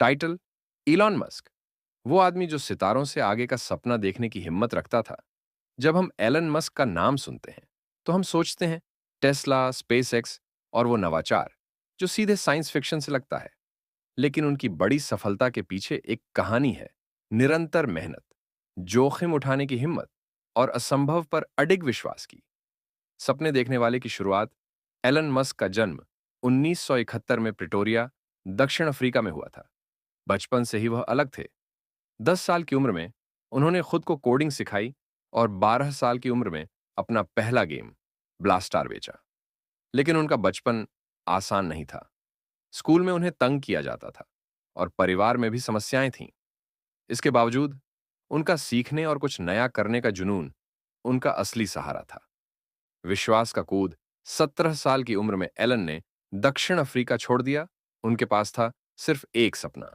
Title: Elon Musk, वो आदमी जो सितारों से आगे का सपना देखने की हिम्मत रखता था। जब हम एलन मस्क का नाम सुनते हैं, तो हम सोचते हैं टेस्ला, स्पेसएक्स और वो नवाचार जो सीधे साइंस फिक्शन से लगता है। लेकिन उनकी बड़ी सफलता के पीछे एक कहानी है: निरंतर मेहनत, जोखिम उठाने की हिम्मत और असंभव पर अडिग विश्वास की। सपने देखने वाले की शुरुआत: एलन मस्क का जन्म 1971 में प्रिटोरिया, दक्षिण अफ्रीका में हुआ था। बचपन से ही वह अलग थे। 10 साल की उम्र में उन्होंने खुद को कोडिंग सिखाई और 12 साल की उम्र में अपना पहला गेम ब्लास्टार बेचा। लेकिन उनका बचपन आसान नहीं था। स्कूल में उन्हें तंग किया जाता था और परिवार में भी समस्याएं थीं। इसके बावजूद उनका सीखने और कुछ नया करने का जुनून उनका असली सहारा था। विश्वास का कूद: 17 साल की उम्र में एलन ने दक्षिण अफ्रीका छोड़ दिया। उनके पास था सिर्फ एक सपना।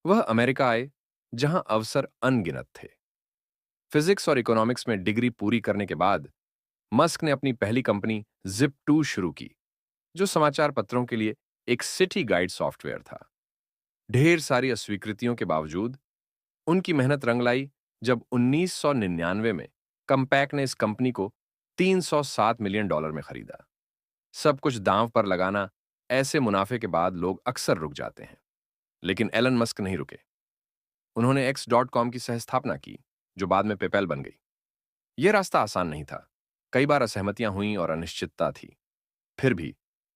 वह अमेरिका आए, जहां अवसर अनगिनत थे। फिजिक्स और इकोनॉमिक्स में डिग्री पूरी करने के बाद मस्क ने अपनी पहली कंपनी जिप2 शुरू की, जो समाचार पत्रों के लिए एक सिटी गाइड सॉफ्टवेयर था। ढेर सारी अस्वीकृतियों के बावजूद उनकी मेहनत रंग लाई जब 1999 में कंपैक ने इस कंपनी को $307 मिलियन में खरीदा। सब कुछ दांव पर लगाना: ऐसे मुनाफे के बाद लोग अक्सर रुक जाते हैं, लेकिन एलन मस्क नहीं रुके। उन्होंने X.com की सहस्थापना की, जो बाद में पेपैल बन गई। यह रास्ता आसान नहीं था। कई बार असहमतियां हुईं और अनिश्चितता थी। फिर भी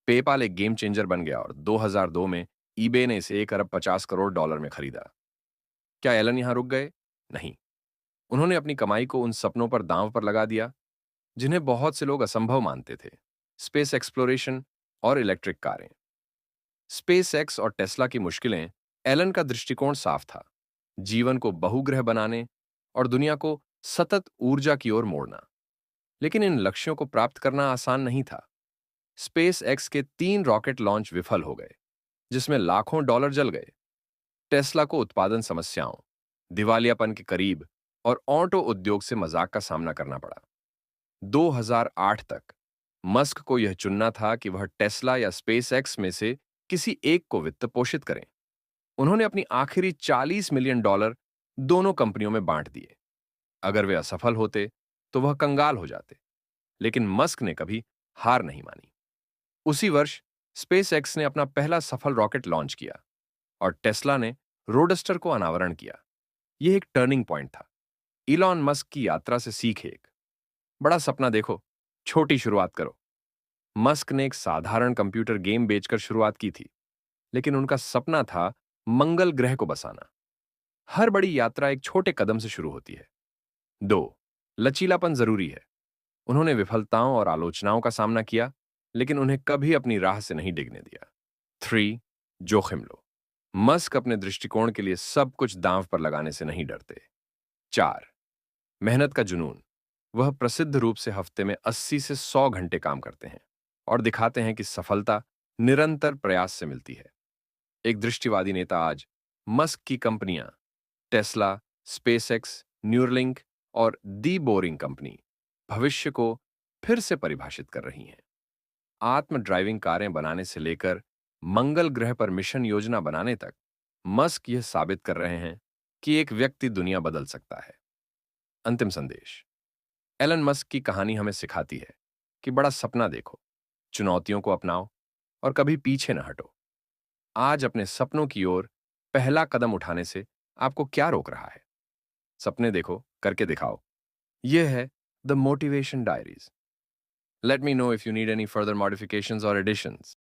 पेपाल एक गेम चेंजर बन गया और 2002 में ईबे ने इसे 1 अरब 50 करोड़ डॉलर में खरीदा। क्या एलन यहां रुक गए? नहीं। उन्होंने अपनी कमाई को उन सपनों पर दांव पर लगा दिया जिन्हें बहुत से लोग असंभव मानते थे: स्पेस एक्सप्लोरेशन और इलेक्ट्रिक कारें। स्पेस एक्स और टेस्ला की मुश्किलें: एलन का दृष्टिकोण साफ था: जीवन को बहुग्रह बनाने और दुनिया को सतत ऊर्जा की ओर मोड़ना। लेकिन इन लक्ष्यों को प्राप्त करना आसान नहीं था। स्पेस एक्स के 3 रॉकेट लॉन्च विफल हो गए, जिसमें लाखों डॉलर जल गए। टेस्ला को उत्पादन समस्याओं, दिवालियापन के करीब और ऑटो उद्योग से मजाक का सामना करना पड़ा। 2008 तक मस्क को यह चुनना था कि वह टेस्ला या स्पेस एक्स में से किसी एक को वित्त पोषित करें। उन्होंने अपनी आखिरी $40 मिलियन दोनों कंपनियों में बांट दिए। अगर वे असफल होते तो वह कंगाल हो जाते, लेकिन मस्क ने कभी हार नहीं मानी। उसी वर्ष स्पेस एक्स ने अपना पहला सफल रॉकेट लॉन्च किया और टेस्ला ने रोडस्टर को अनावरण किया। यह एक टर्निंग पॉइंट था। इलॉन मस्क की यात्रा से सीख: एक बड़ा सपना देखो, छोटी शुरुआत करो। मस्क ने एक साधारण कंप्यूटर गेम बेचकर शुरुआत की थी, लेकिन उनका सपना था मंगल ग्रह को बसाना। हर बड़ी यात्रा एक छोटे कदम से शुरू होती है। 2. लचीलापन जरूरी है। उन्होंने विफलताओं और आलोचनाओं का सामना किया, लेकिन उन्हें कभी अपनी राह से नहीं डिगने दिया। 3. जोखिम लो। मस्क अपने दृष्टिकोण के लिए सब कुछ दांव पर लगाने से नहीं डरते। 4. मेहनत का जुनून। वह प्रसिद्ध रूप से हफ्ते में 80 से 100 घंटे काम करते हैं और दिखाते हैं कि सफलता निरंतर प्रयास से मिलती है। एक दृष्टिवादी नेता आज मस्क की कंपनियां टेस्ला, स्पेसएक्स, न्यूरलिंक और दी बोरिंग कंपनी भविष्य को फिर से परिभाषित कर रही हैं। आत्म ड्राइविंग कारें बनाने से लेकर मंगल ग्रह पर मिशन योजना बनाने तक मस्क यह साबित कर रहे हैं कि एक व्यक्ति दुनिया बदल सकता है। अंतिम संदेश: एलन मस्क की कहानी हमें सिखाती है कि बड़ा सपना देखो, चुनौतियों को अपनाओ और कभी पीछे न हटो। आज अपने सपनों की ओर पहला कदम उठाने से आपको क्या रोक रहा है? सपने देखो, करके दिखाओ। यह है the motivation diaries. Let me know if you need any further modifications और एडिशंस।